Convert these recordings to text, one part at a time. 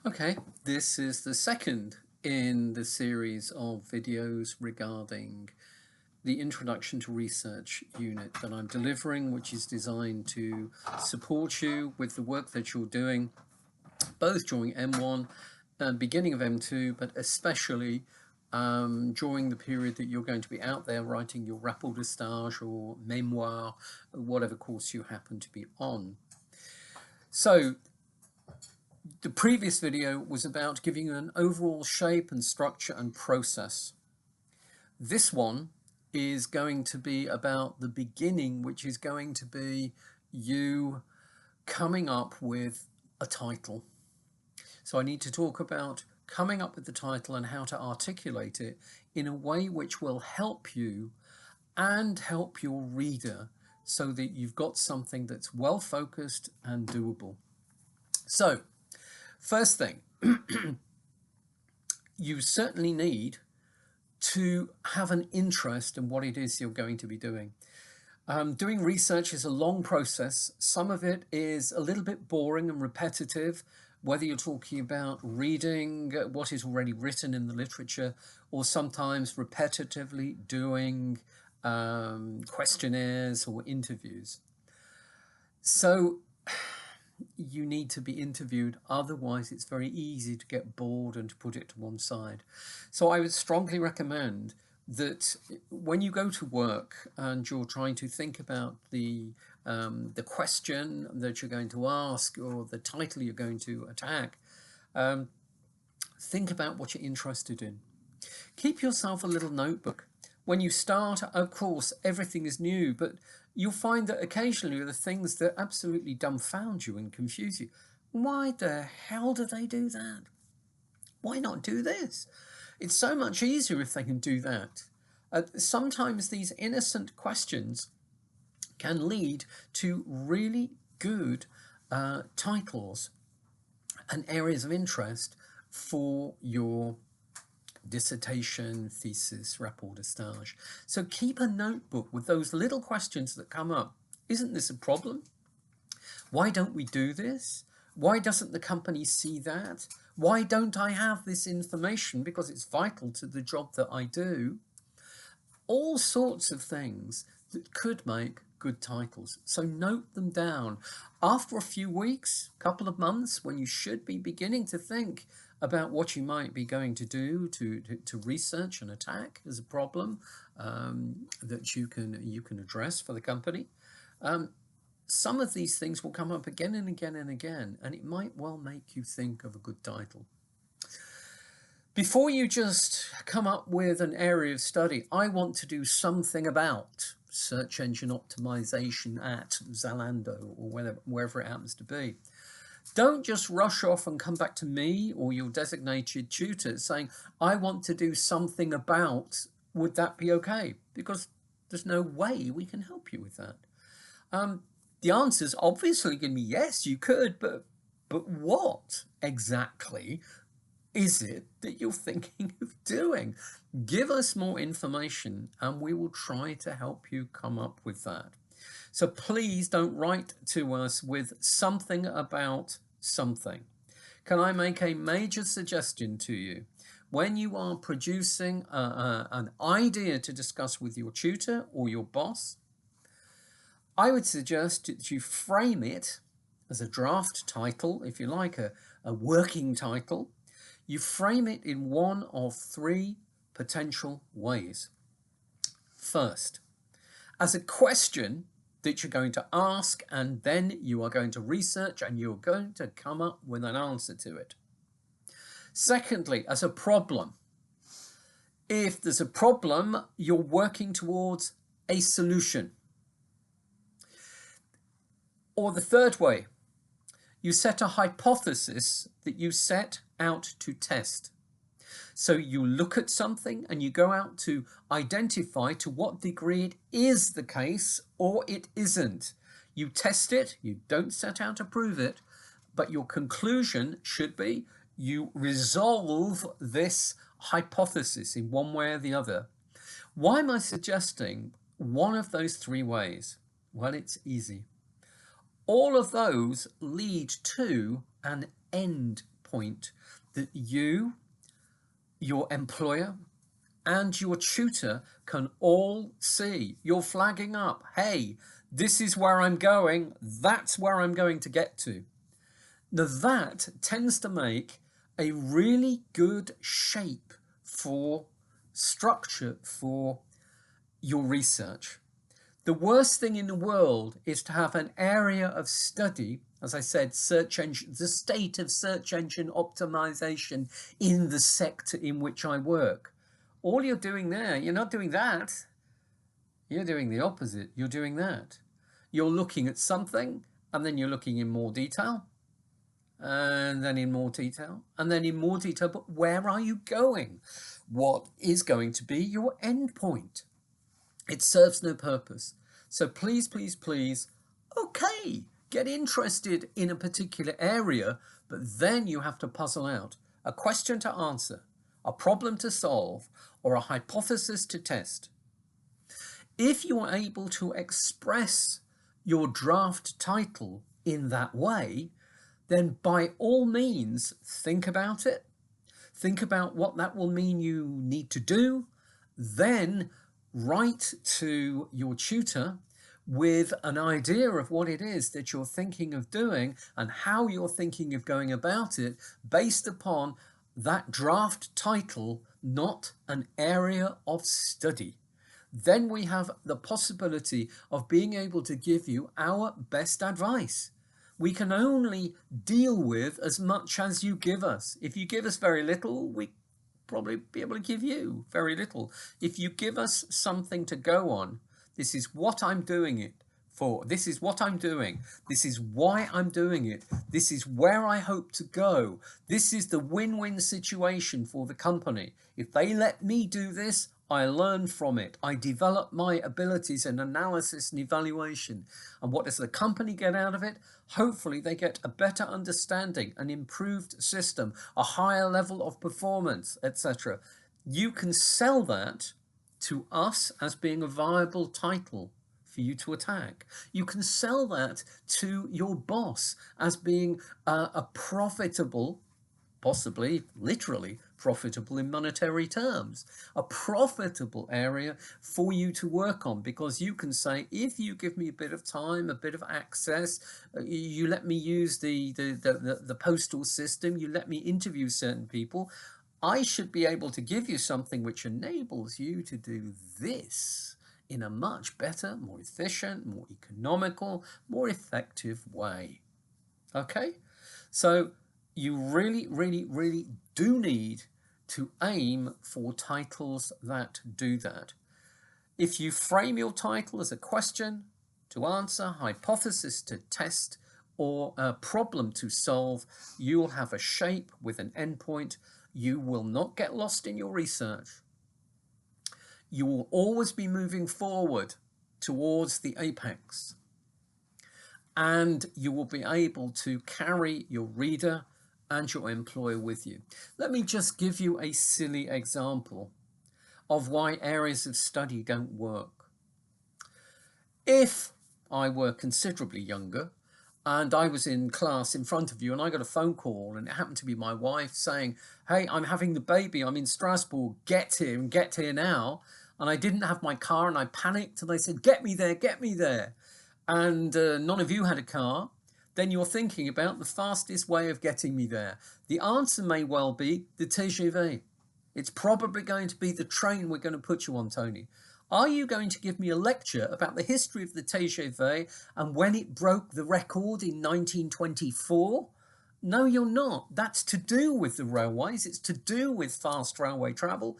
Okay, this is the second in the series of videos regarding the Introduction to Research unit that I'm delivering, which is designed to support you with the work that you're doing, both during M1 and beginning of M2, but especially during the period that you're going to be out there writing your rapport de stage or memoir, whatever course you happen to be on. So the previous video was about giving you an overall shape and structure and process. This one is going to be about the beginning, which is going to be you coming up with a title. So I need to talk about coming up with the title and how to articulate it in a way which will help you and help your reader so that you've got something that's well focused and doable. So first thing, you certainly need to have an interest in what it is you're going to be doing. Doing research is a long process. Some of it is a little bit boring and repetitive, whether you're talking about reading what is already written in the literature or sometimes repetitively doing questionnaires or interviews. So you need to be interviewed, otherwise it's very easy to get bored and to put it to one side. So I would strongly recommend that when you go to work and you're trying to think about the question that you're going to ask or the title you're going to attack, think about what you're interested in. Keep yourself a little notebook. When you start, of course, everything is new, but you'll find that occasionally there are things that absolutely dumbfound you and confuse you. Why the hell do they do that? Why not do this? It's so much easier if they can do that. Sometimes these innocent questions can lead to really good titles and areas of interest for your dissertation, thesis, rapport de stage. So keep a notebook with those little questions that come up. Isn't this a problem? Why don't we do this? Why doesn't the company see that? Why don't I have this information because it's vital to the job that I do? All sorts of things that could make good titles. So note them down. After a few weeks, couple of months, when you should be beginning to think about what you might be going to do to research and attack as a problem that you can address for the company. Some of these things will come up again and again and again, and it might well make you think of a good title. Before you just come up with an area of study, I want to do something about search engine optimization at Zalando or wherever it happens to be. Don't just rush off and come back to me or your designated tutor saying, I want to do something about, would that be okay? Because there's no way we can help you with that. The answer is obviously going to be yes, you could, but what exactly is it that you're thinking of doing? Give us more information and we will try to help you come up with that. So please don't write to us with something about something. Can I make a major suggestion to you? When you are producing an idea to discuss with your tutor or your boss, I would suggest that you frame it as a draft title, if you like, a working title. You frame it in one of three potential ways. First, as a question that you're going to ask, and then you are going to research and you're going to come up with an answer to it. Secondly, as a problem. If there's a problem, you're working towards a solution. Or the third way, you set a hypothesis that you set out to test. So you look at something and you go out to identify to what degree it is the case or it isn't. You test it, you don't set out to prove it, but your conclusion should be you resolve this hypothesis in one way or the other. Why am I suggesting one of those three ways? Well, it's easy. All of those lead to an end endpoint that you, your employer, and your tutor can all see. You're flagging up, hey, this is where I'm going, that's where I'm going to get to. Now that tends to make a really good shape for structure for your research. The worst thing in the world is to have an area of study, as I said, search engine, the state of search engine optimization in the sector in which I work. All you're doing there, you're not doing that. You're doing the opposite. You're doing that. You're looking at something, and then you're looking in more detail, and then in more detail, and then in more detail. But where are you going? What is going to be your end point? It serves no purpose. So please, please, please, okay, get interested in a particular area, but then you have to puzzle out a question to answer, a problem to solve, or a hypothesis to test. If you are able to express your draft title in that way, then by all means, think about it. Think about what that will mean you need to do. Then write to your tutor with an idea of what it is that you're thinking of doing and how you're thinking of going about it based upon that draft title, not an area of study. Then we have the possibility of being able to give you our best advice. We can only deal with as much as you give us. If you give us very little, we probably be able to give you very little. If you give us something to go on, this is what I'm doing it for. This is what I'm doing. This is why I'm doing it. This is where I hope to go. This is the win-win situation for the company. If they let me do this, I learn from it. I develop my abilities in analysis and evaluation. And what does the company get out of it? Hopefully they get a better understanding, an improved system, a higher level of performance, etc. You can sell that to us as being a viable title for you to attack. You can sell that to your boss as being a profitable, possibly literally profitable in monetary terms, a profitable area for you to work on, because you can say, if you give me a bit of time, a bit of access, you let me use the postal system, you let me interview certain people, I should be able to give you something which enables you to do this in a much better, more efficient, more economical, more effective way. Okay? So you really, really, really do need to aim for titles that do that. If you frame your title as a question to answer, hypothesis to test, or a problem to solve, you'll have a shape with an endpoint. You will not get lost in your research. You will always be moving forward towards the apex. And you will be able to carry your reader and your employer with you. Let me just give you a silly example of why areas of study don't work. If I were considerably younger and I was in class in front of you and I got a phone call and it happened to be my wife saying, hey, I'm having the baby, I'm in Strasbourg, get here and get here now. And I didn't have my car and I panicked and I said, get me there, get me there. And none of you had a car, then you're thinking about the fastest way of getting me there. The answer may well be the TGV. It's probably going to be the train we're going to put you on, Tony. Are you going to give me a lecture about the history of the TGV and when it broke the record in 1924? No, you're not. That's to do with the railways. It's to do with fast railway travel.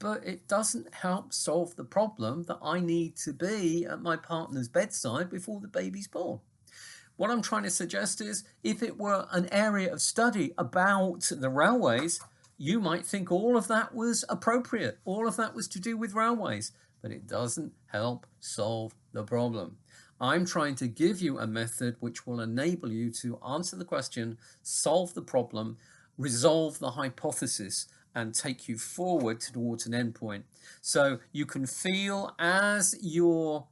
But it doesn't help solve the problem that I need to be at my partner's bedside before the baby's born. What I'm trying to suggest is, if it were an area of study about the railways, you might think all of that was appropriate. All of that was to do with railways, but it doesn't help solve the problem. I'm trying to give you a method which will enable you to answer the question, solve the problem, resolve the hypothesis, and take you forward towards an endpoint. So you can feel as you're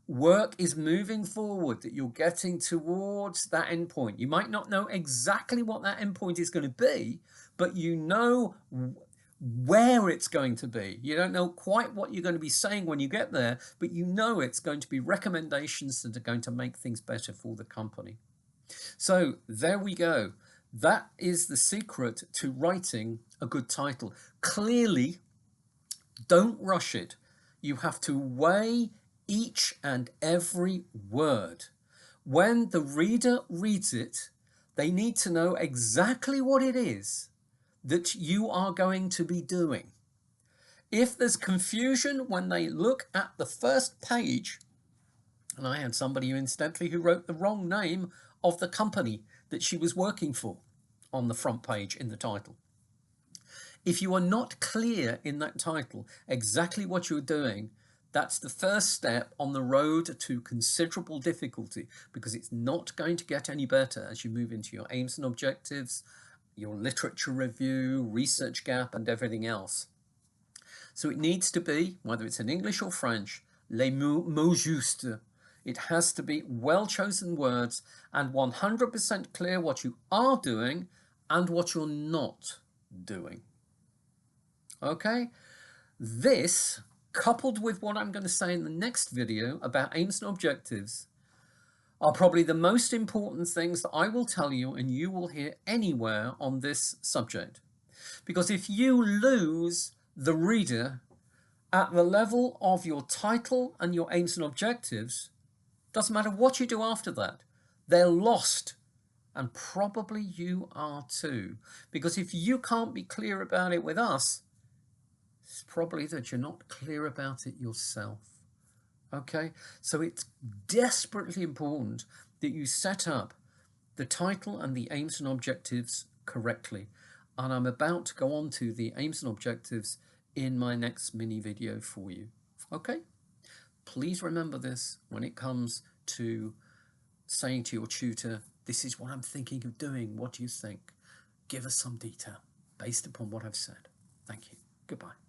Work is moving forward, that you're getting towards that endpoint. You might not know exactly what that endpoint is going to be, but you know where it's going to be. You don't know quite what you're going to be saying when you get there, but you know it's going to be recommendations that are going to make things better for the company. So there we go. That is the secret to writing a good title. Clearly, don't rush it. You have to weigh each and every word. When the reader reads it, they need to know exactly what it is that you are going to be doing. If there's confusion when they look at the first page, and I had somebody incidentally who wrote the wrong name of the company that she was working for on the front page in the title. If you are not clear in that title exactly what you're doing, that's the first step on the road to considerable difficulty, because it's not going to get any better as you move into your aims and objectives, your literature review, research gap, and everything else. So it needs to be, whether it's in English or French, les mots justes. It has to be well-chosen words and 100% clear what you are doing and what you're not doing. Okay? This, coupled with what I'm going to say in the next video about aims and objectives, are probably the most important things that I will tell you and you will hear anywhere on this subject. Because if you lose the reader at the level of your title and your aims and objectives, doesn't matter what you do after that, they're lost. And probably you are too. Because if you can't be clear about it with us, it's probably that you're not clear about it yourself. Okay, so it's desperately important that you set up the title and the aims and objectives correctly. And I'm about to go on to the aims and objectives in my next mini video for you. Okay, please remember this when it comes to saying to your tutor, this is what I'm thinking of doing. What do you think? Give us some detail based upon what I've said. Thank you. Goodbye.